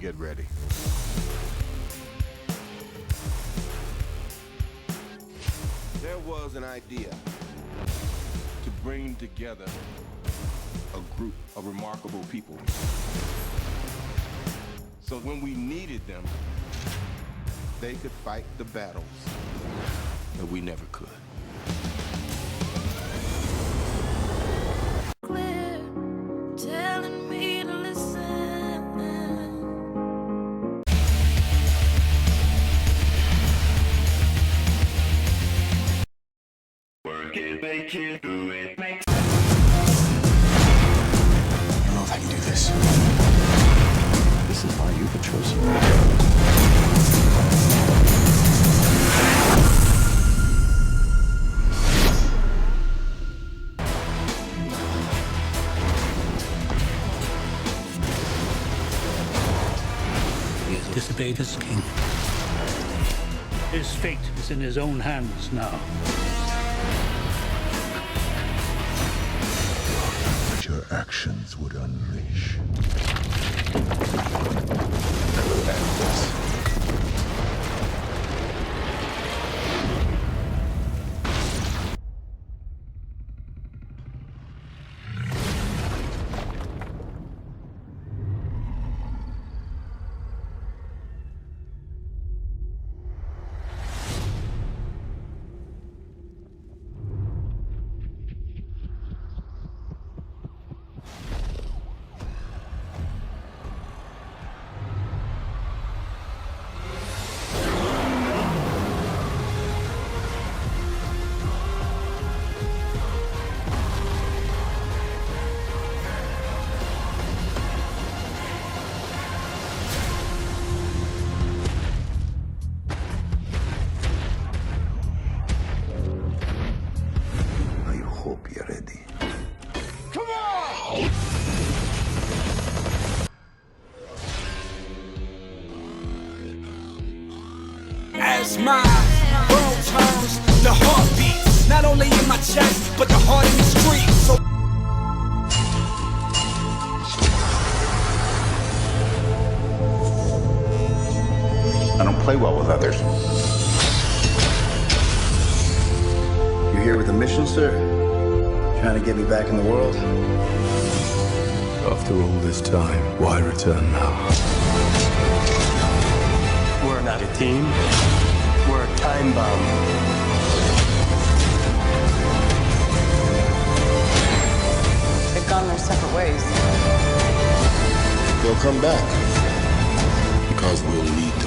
get ready. There was an idea to bring together a group of remarkable people. So when we needed them, they could fight the battles that we never could. Clear, telling me to listen. Work it, make it, do it, make it. I don't know if I can do this. This is why you've been chosen. He has disobeyed his king. His fate is in his own hands now. What your actions would unleash. I hope you're ready. As my world turns, the heart beats, not only in my chest, but the heart in the street. So I don't play well with others. You here with a mission, sir? Trying to get me back in the world? After all this time, why return now? We're not a team. We're a time bomb. They've gone their separate ways. They'll come back. Because we'll lead them.